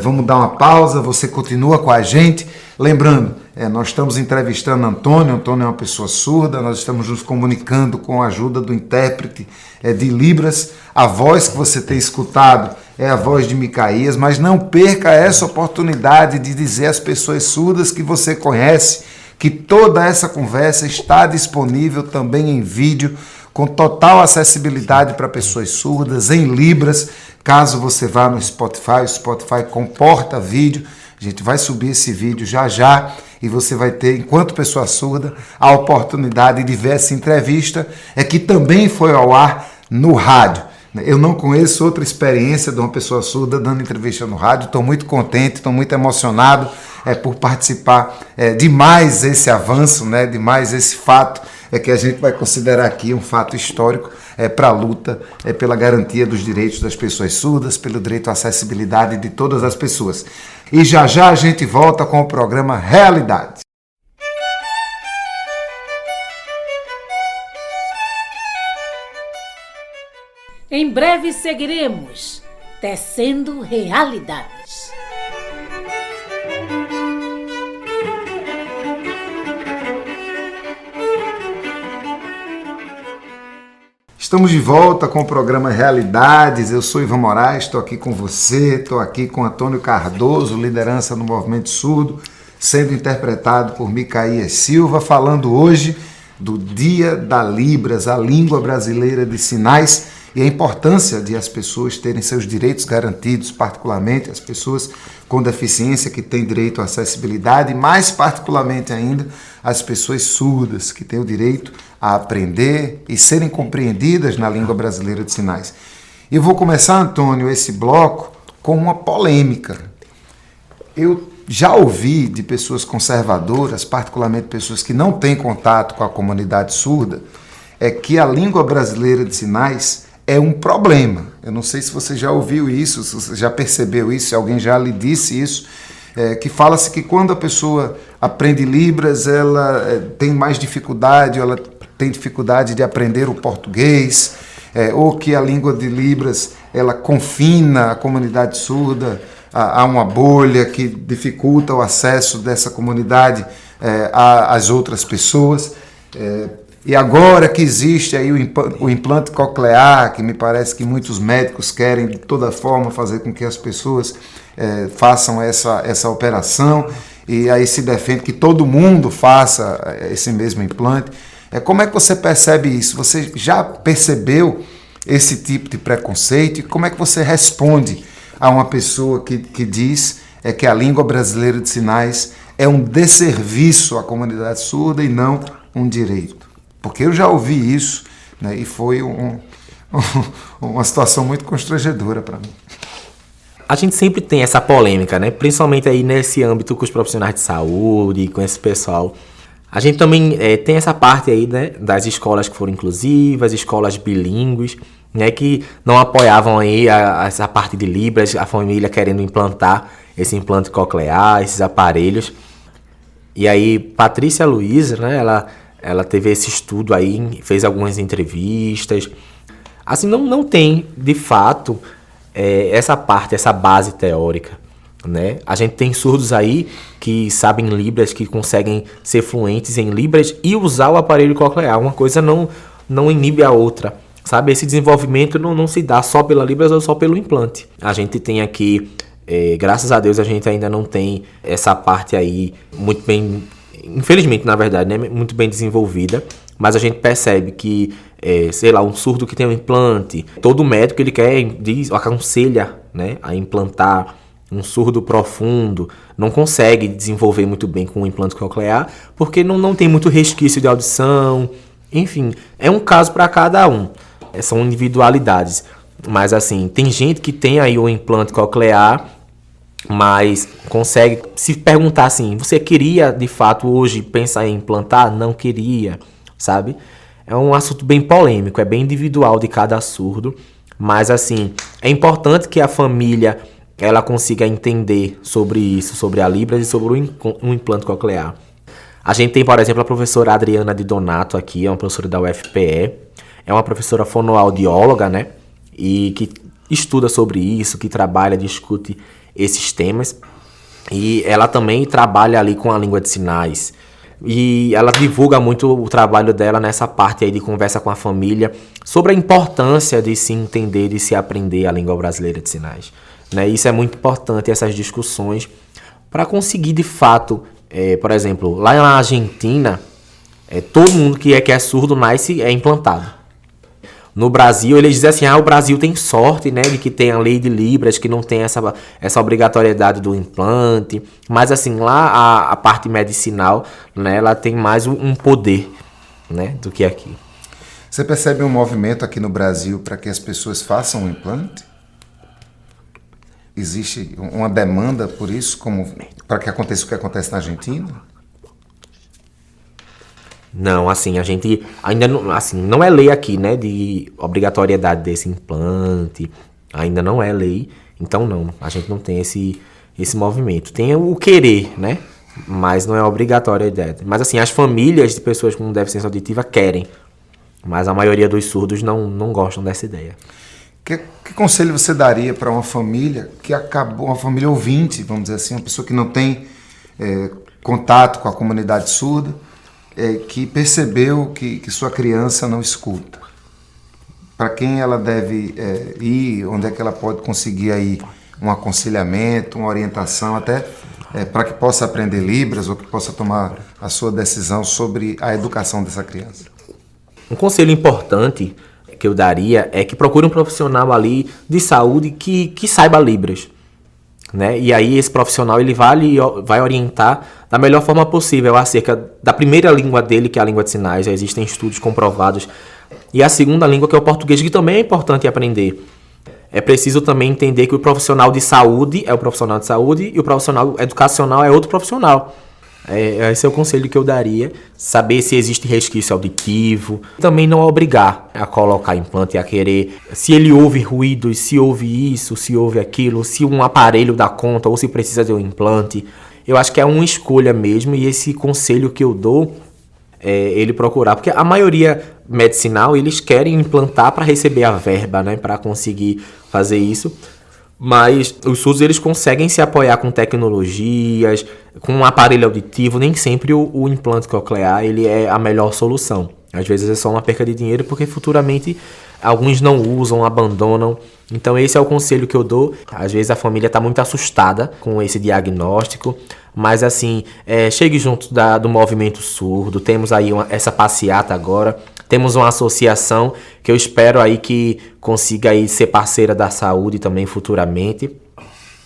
Vamos dar uma pausa, você continua com a gente. Lembrando, nós estamos entrevistando Antônio é uma pessoa surda, nós estamos nos comunicando com a ajuda do intérprete de Libras. A voz que você tem escutado é a voz de Micaías, mas não perca essa oportunidade de dizer às pessoas surdas que você conhece que toda essa conversa está disponível também em vídeo, com total acessibilidade para pessoas surdas, em Libras. Caso você vá no Spotify, o Spotify comporta vídeo, a gente vai subir esse vídeo já e você vai ter, enquanto pessoa surda, a oportunidade de ver essa entrevista, que também foi ao ar no rádio. Eu não conheço outra experiência de uma pessoa surda dando entrevista no rádio. Estou muito contente, estou muito emocionado por participar de mais esse avanço, né, de mais esse fato que a gente vai considerar aqui um fato histórico para a luta pela garantia dos direitos das pessoas surdas, pelo direito à acessibilidade de todas as pessoas. E já a gente volta com o programa Realidade. Em breve seguiremos tecendo realidades. Estamos de volta com o programa Realidades. Eu sou Ivan Moraes, estou aqui com você, estou aqui com Antônio Cardoso, liderança no Movimento Surdo, sendo interpretado por Micaías Silva, falando hoje do Dia da Libras, a língua brasileira de sinais, e a importância de as pessoas terem seus direitos garantidos, particularmente as pessoas com deficiência que têm direito à acessibilidade, e mais particularmente ainda as pessoas surdas que têm o direito a aprender e serem compreendidas na língua brasileira de sinais. E eu vou começar, Antônio, esse bloco com uma polêmica. Eu já ouvi de pessoas conservadoras, particularmente pessoas que não têm contato com a comunidade surda, que a língua brasileira de sinais é um problema. Eu não sei se você já ouviu isso, se você já percebeu isso, se alguém já lhe disse isso, que fala-se que quando a pessoa aprende Libras, ela tem mais dificuldade, ela tem dificuldade de aprender o português, ou que a língua de Libras ela confina a comunidade surda a uma bolha que dificulta o acesso dessa comunidade às outras pessoas. E agora que existe aí o implante coclear, que me parece que muitos médicos querem de toda forma fazer com que as pessoas façam essa operação, e aí se defende que todo mundo faça esse mesmo implante. Como é que você percebe isso? Você já percebeu esse tipo de preconceito? E como é que você responde a uma pessoa que diz que a língua brasileira de sinais é um desserviço à comunidade surda e não um direito? Porque eu já ouvi isso, né, e foi uma situação muito constrangedora para mim. A gente sempre tem essa polêmica, né? Principalmente aí nesse âmbito com os profissionais de saúde, com esse pessoal. A gente também tem essa parte aí, né, das escolas que foram inclusivas, escolas bilíngues, né, que não apoiavam aí essa parte de Libras, a família querendo implantar esse implante coclear, esses aparelhos. E aí, Patrícia Luiza, né, ela teve esse estudo aí, fez algumas entrevistas. Assim, não tem, de fato, essa parte, essa base teórica, né? A gente tem surdos aí que sabem Libras, que conseguem ser fluentes em Libras e usar o aparelho coclear. Uma coisa não inibe a outra, sabe? Esse desenvolvimento não se dá só pela Libras ou só pelo implante. A gente tem aqui, graças a Deus, a gente ainda não tem essa parte aí muito bem, infelizmente, na verdade, né, muito bem desenvolvida, mas a gente percebe que, sei lá, um surdo que tem um implante, todo médico ele aconselha, né, a implantar. Um surdo profundo não consegue desenvolver muito bem com o implante coclear, porque não tem muito resquício de audição. Enfim, é um caso para cada um, são individualidades. Mas assim, tem gente que tem aí o implante coclear, mas consegue se perguntar assim, você queria de fato hoje pensar em implantar? Não queria, sabe? É um assunto bem polêmico, é bem individual de cada surdo, mas assim, é importante que a família ela consiga entender sobre isso, sobre a Libras e sobre o implante coclear. A gente tem, por exemplo, a professora Adriana de Donato aqui, é uma professora da UFPE, é uma professora fonoaudióloga, né? E que estuda sobre isso, que trabalha, discute esses temas. E ela também trabalha ali com a língua de sinais. E ela divulga muito o trabalho dela nessa parte aí de conversa com a família sobre a importância de se entender, de se aprender a língua brasileira de sinais. Né? Isso é muito importante, essas discussões, para conseguir de fato, por exemplo, lá na Argentina, todo mundo que é surdo nasce implantado. No Brasil, eles dizem assim, o Brasil tem sorte, né, de que tem a lei de Libras, que não tem essa obrigatoriedade do implante, mas assim, lá a parte medicinal, né, ela tem mais um poder, né, do que aqui. Você percebe um movimento aqui no Brasil para que as pessoas façam um implante? Existe uma demanda por isso, como para que aconteça o que acontece na Argentina? Não, assim, a gente ainda não, assim, não é lei aqui, né, de obrigatoriedade desse implante, ainda não é lei, então não, a gente não tem esse movimento. Tem o querer, né, mas não é obrigatoriedade. Mas assim, as famílias de pessoas com deficiência auditiva querem, mas a maioria dos surdos não gostam dessa ideia. Que conselho você daria para uma família que acabou, uma família ouvinte, vamos dizer assim, uma pessoa que não tem contato com a comunidade surda, que percebeu que sua criança não escuta? Para quem ela deve ir, onde é que ela pode conseguir aí um aconselhamento, uma orientação, até para que possa aprender Libras ou que possa tomar a sua decisão sobre a educação dessa criança? Um conselho importante que eu daria é que procure um profissional ali de saúde que saiba Libras, né? E aí esse profissional ele vai orientar da melhor forma possível acerca da primeira língua dele, que é a língua de sinais. Já existem estudos comprovados. E a segunda língua, que é o português, que também é importante aprender. É preciso também entender que o profissional de saúde é o profissional de saúde e o profissional educacional é outro profissional. Esse é o conselho que eu daria. Saber se existe resquício auditivo. Também não obrigar a colocar implante, a querer. Se ele ouve ruídos, se ouve isso, se ouve aquilo, se um aparelho dá conta ou se precisa de um implante. Eu acho que é uma escolha mesmo, e esse conselho que eu dou é ele procurar. Porque a maioria medicinal, eles querem implantar para receber a verba, né, para conseguir fazer isso. Mas os surdos, eles conseguem se apoiar com tecnologias, com um aparelho auditivo. Nem sempre o implante coclear ele é a melhor solução. Às vezes é só uma perca de dinheiro, porque futuramente alguns não usam, abandonam. Então esse é o conselho que eu dou. Às vezes a família está muito assustada com esse diagnóstico, mas assim, chegue junto do movimento surdo. Temos aí essa passeata agora. Temos uma associação que eu espero aí que consiga aí ser parceira da saúde também futuramente,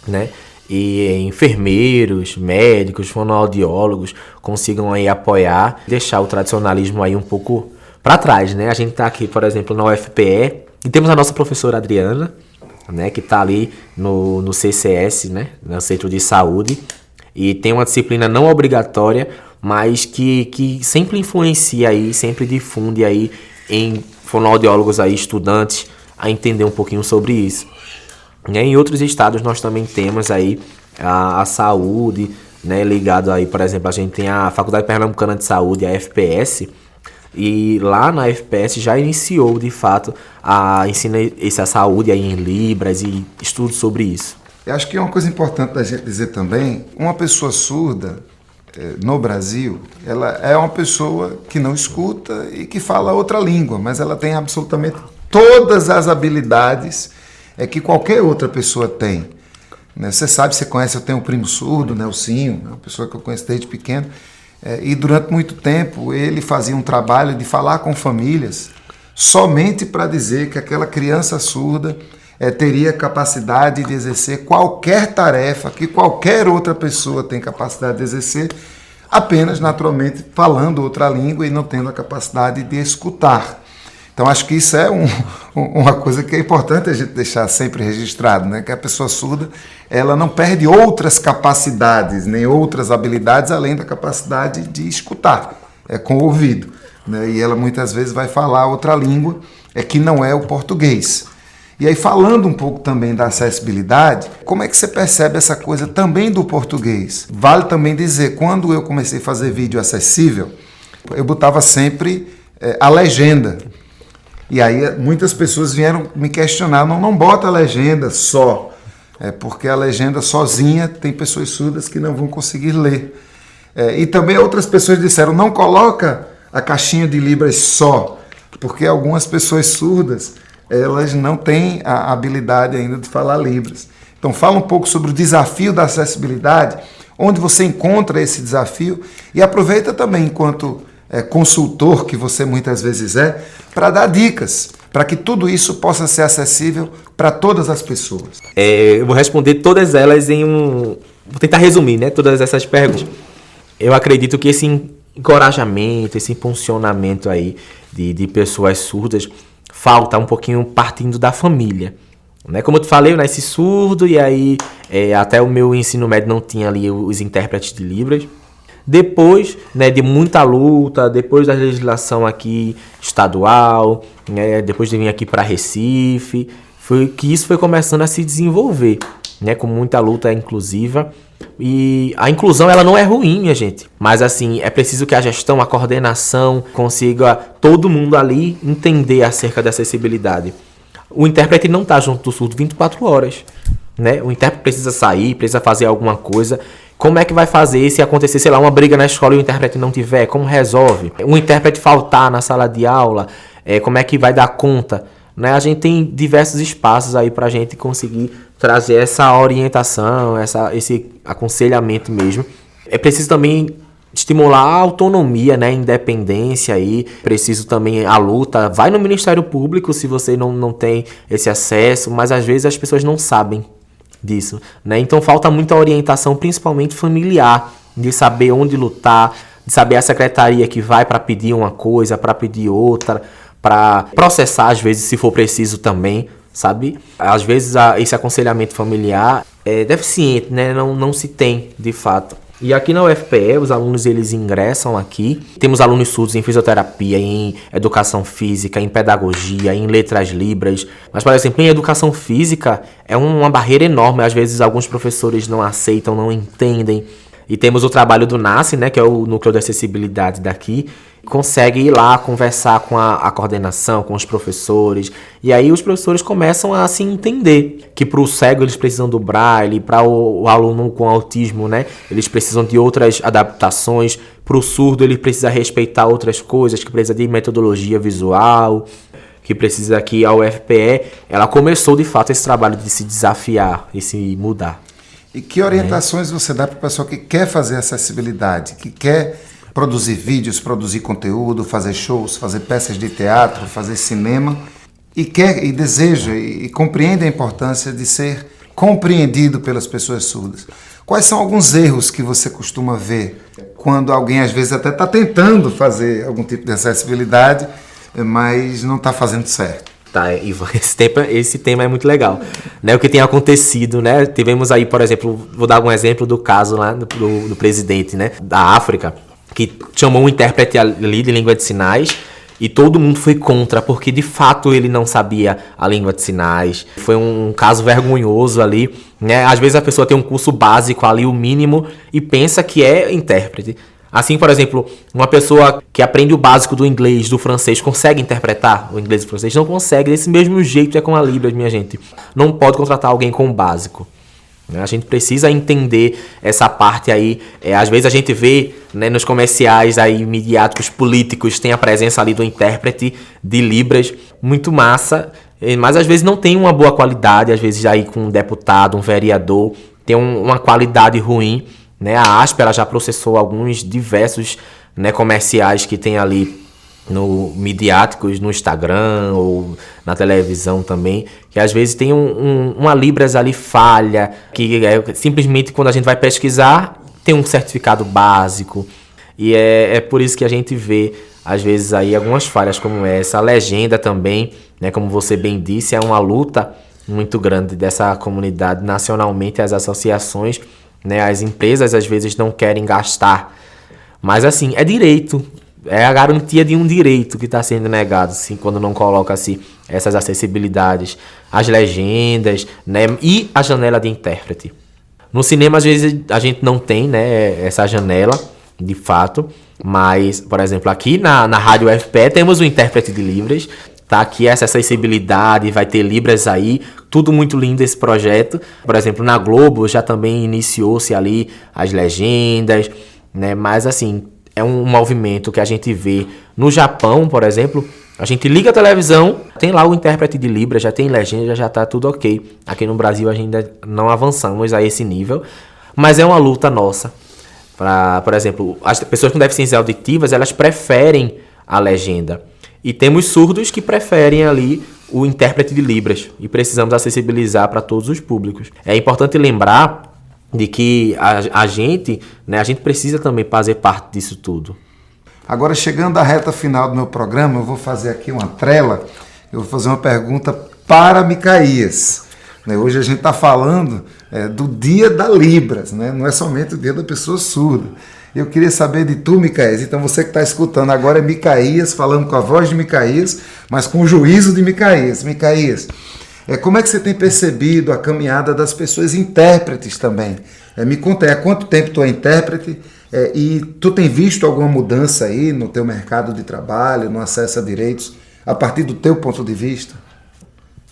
né? E enfermeiros, médicos, fonoaudiólogos consigam aí apoiar, deixar o tradicionalismo aí um pouco para trás, né? A gente tá aqui, por exemplo, na UFPE e temos a nossa professora Adriana, né? Que tá ali no CCS, né? No Centro de Saúde, e tem uma disciplina não obrigatória, mas que sempre influencia aí, sempre difunde aí em fonoaudiólogos aí, estudantes, a entender um pouquinho sobre isso. Em outros estados nós também temos aí a saúde, né, ligado aí, por exemplo, a gente tem a Faculdade Pernambucana de Saúde, a FPS, e lá na FPS já iniciou de fato a ensina essa saúde aí em Libras e estudos sobre isso. Eu acho que é uma coisa importante da gente dizer também, uma pessoa surda no Brasil, ela é uma pessoa que não escuta e que fala outra língua, mas ela tem absolutamente todas as habilidades que qualquer outra pessoa tem. Né? Você sabe, você conhece, eu tenho um primo surdo, Nelsinho, uma pessoa que eu conheço desde pequeno, e durante muito tempo ele fazia um trabalho de falar com famílias somente para dizer que aquela criança surda teria capacidade de exercer qualquer tarefa que qualquer outra pessoa tem capacidade de exercer, apenas, naturalmente, falando outra língua e não tendo a capacidade de escutar. Então, acho que isso é uma coisa que é importante a gente deixar sempre registrado, né? Que a pessoa surda, ela não perde outras capacidades, nem outras habilidades, além da capacidade de escutar, com o ouvido. Né? E ela muitas vezes vai falar outra língua, que não é o português. E aí, falando um pouco também da acessibilidade, como é que você percebe essa coisa também do português? Vale também dizer, quando eu comecei a fazer vídeo acessível, eu botava sempre a legenda. E aí muitas pessoas vieram me questionar, não bota a legenda só, porque a legenda sozinha tem pessoas surdas que não vão conseguir ler. E também outras pessoas disseram, não coloca a caixinha de Libras só, porque algumas pessoas surdas, elas não têm a habilidade ainda de falar Libras. Então fala um pouco sobre o desafio da acessibilidade, onde você encontra esse desafio, e aproveita também enquanto consultor, que você muitas vezes para dar dicas, para que tudo isso possa ser acessível para todas as pessoas. Eu vou responder todas elas vou tentar resumir, né, todas essas perguntas. Eu acredito que esse encorajamento, esse impulsionamento aí de pessoas surdas falta um pouquinho partindo da família. Né? Como eu te falei, eu nasci surdo e aí até o meu ensino médio não tinha ali os intérpretes de Libras. Depois, né, de muita luta, depois da legislação aqui estadual, né, depois de vir aqui para Recife, isso foi começando a se desenvolver, né, com muita luta inclusiva. E a inclusão, ela não é ruim, minha gente, mas assim, é preciso que a gestão, a coordenação consiga todo mundo ali entender acerca da acessibilidade. O intérprete não está junto do surdo 24 horas, né? O intérprete precisa sair, precisa fazer alguma coisa. Como é que vai fazer se acontecer, sei lá, uma briga na escola e o intérprete não tiver? Como resolve? Um intérprete faltar na sala de aula, como é que vai dar conta? Né? A gente tem diversos espaços aí para a gente conseguir trazer essa orientação, esse aconselhamento mesmo. É preciso também estimular a autonomia, né, a independência aí. Preciso também a luta. Vai no Ministério Público se você não tem esse acesso, mas às vezes as pessoas não sabem disso, né? Então falta muita orientação, principalmente familiar, de saber onde lutar, de saber a secretaria que vai para pedir uma coisa, para pedir outra, para processar às vezes se for preciso também, sabe? Às vezes esse aconselhamento familiar é deficiente, né? Não se tem de fato. E aqui na UFPE, os alunos eles ingressam aqui. Temos alunos surdos em fisioterapia, em educação física, em pedagogia, em letras libras. Mas, por exemplo, em educação física é uma barreira enorme. Às vezes alguns professores não aceitam, não entendem. E temos o trabalho do NACE, né, que é o Núcleo de Acessibilidade daqui, consegue ir lá conversar com a coordenação, com os professores, e aí os professores começam a se entender que para o cego eles precisam do braille, para o aluno com autismo, né, eles precisam de outras adaptações, para o surdo ele precisa respeitar outras coisas, que precisa de metodologia visual, que precisa que a UFPE, ela começou de fato esse trabalho de se desafiar e se mudar. E que orientações você dá para o pessoal que quer fazer acessibilidade, que quer produzir vídeos, produzir conteúdo, fazer shows, fazer peças de teatro, fazer cinema, e quer e deseja e compreende a importância de ser compreendido pelas pessoas surdas? Quais são alguns erros que você costuma ver quando alguém às vezes até está tentando fazer algum tipo de acessibilidade, mas não está fazendo certo? Tá, Ivan, esse tema é muito legal, né? O que tem acontecido, né? Tivemos aí, por exemplo, vou dar um exemplo do caso lá do presidente, né, da África, que chamou um intérprete ali de língua de sinais e todo mundo foi contra, porque de fato ele não sabia a língua de sinais. Foi um caso vergonhoso ali, né? Às vezes a pessoa tem um curso básico ali, o mínimo, e pensa que é intérprete. Assim, por exemplo, uma pessoa que aprende o básico do inglês, do francês, consegue interpretar o inglês e o francês? Não consegue. Desse mesmo jeito é com a Libras, minha gente. Não pode contratar alguém com o básico. A gente precisa entender essa parte aí. Às vezes a gente vê, né, nos comerciais aí, midiáticos políticos, tem a presença ali do intérprete de Libras, muito massa, mas às vezes não tem uma boa qualidade. Às vezes aí com um deputado, um vereador, tem uma qualidade ruim. Né, a ASP ela já processou alguns diversos, né, comerciais que tem ali no midiáticos, no Instagram ou na televisão também, que às vezes tem uma Libras ali falha, que simplesmente quando a gente vai pesquisar tem um certificado básico, e é por isso que a gente vê às vezes aí algumas falhas como essa. A legenda também, né, como você bem disse, é uma luta muito grande dessa comunidade nacionalmente, as associações, né, as empresas às vezes não querem gastar, mas assim, é direito, é a garantia de um direito que está sendo negado, assim, quando não coloca-se essas acessibilidades, as legendas, né, e a janela de intérprete. No cinema às vezes a gente não tem, né, essa janela, de fato, mas, por exemplo, aqui na Rádio UFPE temos o intérprete de Libras. Tá aqui essa acessibilidade, vai ter Libras aí, tudo muito lindo esse projeto. Por exemplo, na Globo já também iniciou-se ali as legendas, né? Mas assim, é um movimento que a gente vê no Japão, por exemplo. A gente liga a televisão, tem lá o intérprete de Libras, já tem legenda, já tá tudo ok. Aqui no Brasil a gente ainda não avançamos a esse nível, mas é uma luta nossa. Por exemplo, as pessoas com deficiências auditivas, elas preferem a legenda. E temos surdos que preferem ali o intérprete de Libras e precisamos acessibilizar para todos os públicos. É importante lembrar de que a gente, né, a gente precisa também fazer parte disso tudo. Agora, chegando à reta final do meu programa, eu vou fazer aqui uma trela, eu vou fazer uma pergunta para Micaías. Hoje a gente está falando do Dia da Libras, né? Não é somente o Dia da Pessoa Surda. Eu queria saber de tu, Micaías. Então você que está escutando agora é Micaías, falando com a voz de Micaías, mas com o juízo de Micaías. Micaías, como é que você tem percebido a caminhada das pessoas intérpretes também? Me conta aí, há quanto tempo tu é intérprete e tu tem visto alguma mudança aí no teu mercado de trabalho, no acesso a direitos, a partir do teu ponto de vista?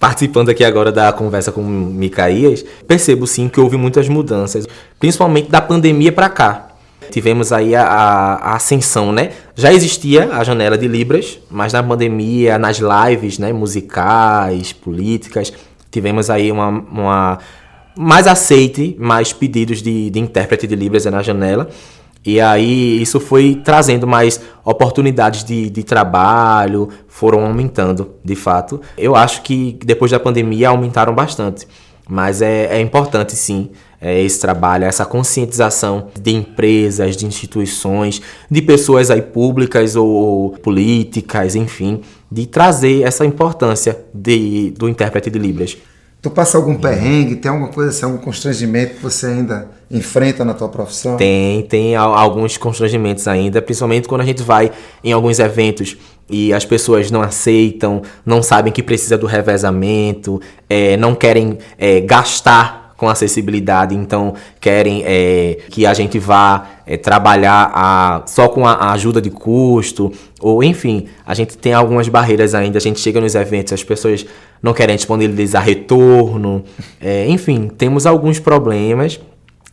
Participando aqui agora da conversa com o Micaías, percebo sim que houve muitas mudanças, principalmente da pandemia para cá. Tivemos aí a ascensão, né? Já existia a janela de Libras, mas na pandemia, nas lives, né, musicais, políticas, tivemos aí uma mais aceite, mais pedidos de intérprete de Libras na janela. E aí isso foi trazendo mais oportunidades de trabalho, foram aumentando, de fato. Eu acho que depois da pandemia aumentaram bastante, mas é importante sim, esse trabalho, essa conscientização de empresas, de instituições, de pessoas aí públicas ou políticas, enfim, de trazer essa importância do intérprete de Libras. Tu passa algum perrengue, tem alguma coisa assim, algum constrangimento que você ainda enfrenta na tua profissão? Tem alguns constrangimentos ainda, principalmente quando a gente vai em alguns eventos e as pessoas não aceitam, não sabem que precisa do revezamento, não querem gastar com acessibilidade, então querem que a gente vá trabalhar só com a ajuda de custo, ou enfim, a gente tem algumas barreiras ainda, a gente chega nos eventos, as pessoas não querem disponibilizar retorno, enfim, temos alguns problemas,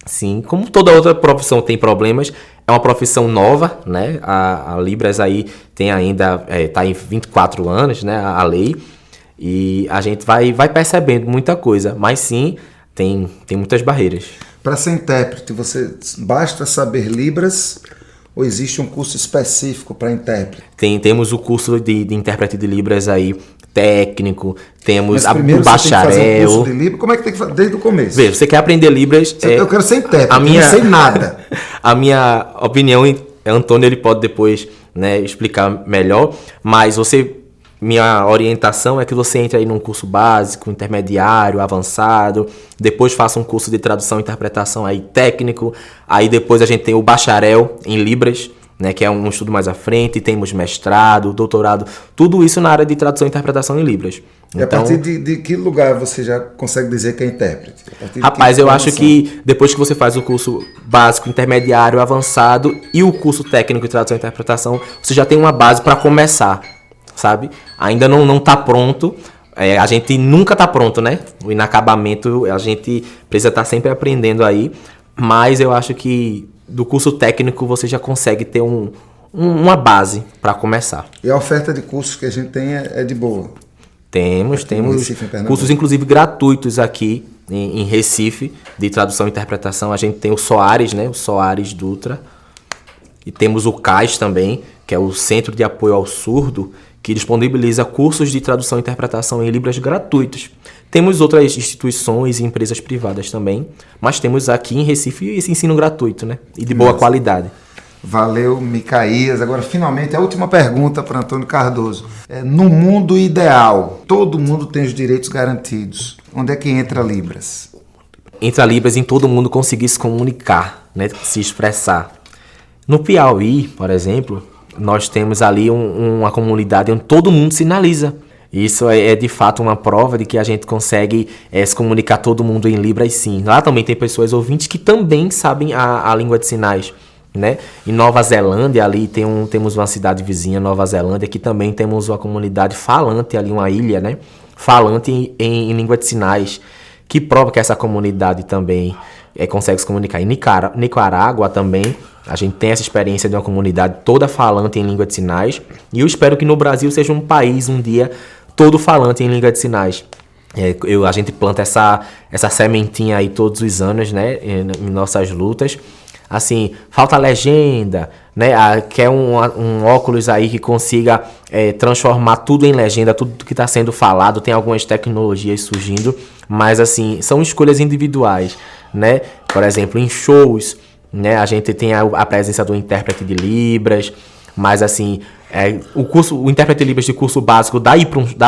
sim, como toda outra profissão tem problemas, é uma profissão nova, né, a Libras aí tem ainda, tá em 24 anos, né, a lei, e a gente vai percebendo muita coisa, mas sim, tem muitas barreiras. Para ser intérprete, você basta saber Libras ou existe um curso específico para intérprete? Temos o curso de intérprete de Libras aí, técnico, temos o bacharel. Você tem que fazer um curso de Libras. Como é que tem que fazer? Desde o começo. Vê, você quer aprender Libras... Eu quero ser intérprete, eu não sei nada. A minha opinião, Antônio, ele pode depois, né, explicar melhor, mas minha orientação é que você entre aí num curso básico, intermediário, avançado, depois faça um curso de tradução e interpretação aí técnico, aí depois a gente tem o bacharel em Libras, né, que é um estudo mais à frente, temos mestrado, doutorado, tudo isso na área de tradução e interpretação em Libras. E então, a partir de que lugar você já consegue dizer que é intérprete? Rapaz, eu acho que depois que você faz o curso básico, intermediário, avançado e o curso técnico de tradução e interpretação, você já tem uma base para começar, sabe? Ainda não tá pronto, a gente nunca tá pronto, né? O inacabamento, a gente precisa estar sempre aprendendo aí, mas eu acho que do curso técnico você já consegue ter uma base para começar. E a oferta de cursos que a gente tem é de boa? Temos Recife, cursos inclusive gratuitos aqui em Recife, de tradução e interpretação. A gente tem o Soares, né? O Soares Dutra. E temos o CAIS também, que é o Centro de Apoio ao Surdo, que disponibiliza cursos de tradução e interpretação em Libras gratuitos. Temos outras instituições e empresas privadas também, mas temos aqui em Recife esse ensino gratuito, né? E de boa qualidade. Valeu, Micaías. Agora, finalmente, a última pergunta para Antônio Cardoso. No mundo ideal, todo mundo tem os direitos garantidos. Onde é que entra Libras? Entra Libras em todo mundo conseguir se comunicar, né? Se expressar. No Piauí, por exemplo, nós temos ali uma comunidade onde todo mundo sinaliza. Isso é de fato uma prova de que a gente consegue se comunicar todo mundo em Libras, sim. Lá também tem pessoas ouvintes que também sabem a língua de sinais, né? Em Nova Zelândia, ali temos uma cidade vizinha, Nova Zelândia, que também temos uma comunidade falante ali, uma ilha, né? Falante em língua de sinais, que prova que essa comunidade também consegue se comunicar. Em Nicarágua também, a gente tem essa experiência de uma comunidade toda falante em língua de sinais, e eu espero que no Brasil seja um país, um dia, todo falante em língua de sinais. A gente planta essa sementinha aí todos os anos, né, em nossas lutas. Assim, falta legenda, né? Quer um óculos aí que consiga transformar tudo em legenda, tudo que está sendo falado. Tem algumas tecnologias surgindo, mas assim, são escolhas individuais, né? Por exemplo, em shows, né, a gente tem a presença do intérprete de Libras, mas assim, o intérprete de Libras de curso básico dá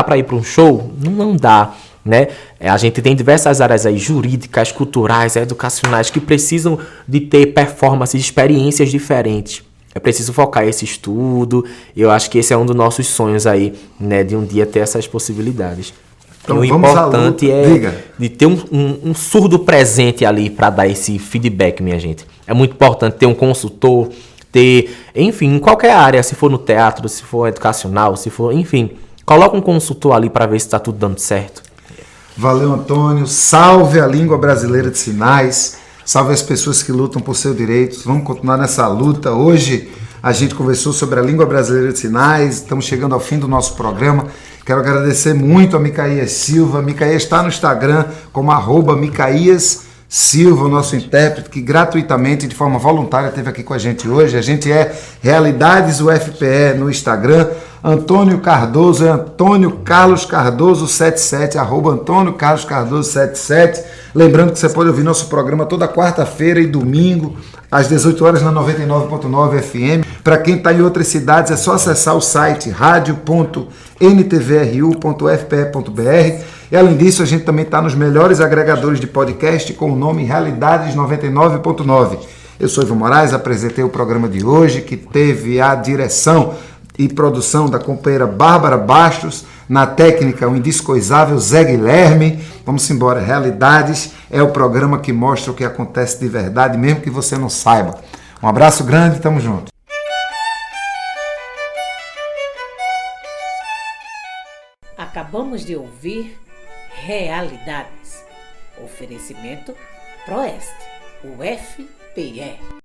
para ir para um show? Não dá. Né? A gente tem diversas áreas aí, jurídicas, culturais, educacionais, que precisam de ter performances, experiências diferentes. É preciso focar esse estudo. Eu acho que esse é um dos nossos sonhos aí, né, de um dia ter essas possibilidades. Então, o importante de ter um surdo presente ali para dar esse feedback, minha gente. É muito importante ter um consultor, enfim, em qualquer área, se for no teatro, se for educacional, se for, enfim, coloca um consultor ali para ver se está tudo dando certo. Valeu, Antônio. Salve a língua brasileira de sinais. Salve as pessoas que lutam por seus direitos. Vamos continuar nessa luta. Hoje a gente conversou sobre a língua brasileira de sinais. Estamos chegando ao fim do nosso programa. Quero agradecer muito a Micaías Silva. Micaías está no Instagram como @Micaías Silva, o nosso intérprete, que gratuitamente, de forma voluntária, esteve aqui com a gente hoje. A gente é Realidades UFPE no Instagram. Antônio Cardoso é Antônio Carlos Cardoso 77, @Antônio Carlos Cardoso 77. Lembrando que você pode ouvir nosso programa toda quarta-feira e domingo, às 18 horas na 99.9 FM. Para quem está em outras cidades, é só acessar o site radio.ntvru.fpe.br. E além disso, a gente também está nos melhores agregadores de podcast com o nome Realidades 99.9. Eu sou Ivo Moraes, apresentei o programa de hoje, que teve a direção e produção da companheira Bárbara Bastos, Na técnica, o indiscoisável Zé Guilherme. Vamos embora. Realidades é o programa que mostra o que acontece de verdade, mesmo que você não saiba. Um abraço grande, tamo junto. Acabamos de ouvir Realidades. Oferecimento Proeste, UFPE.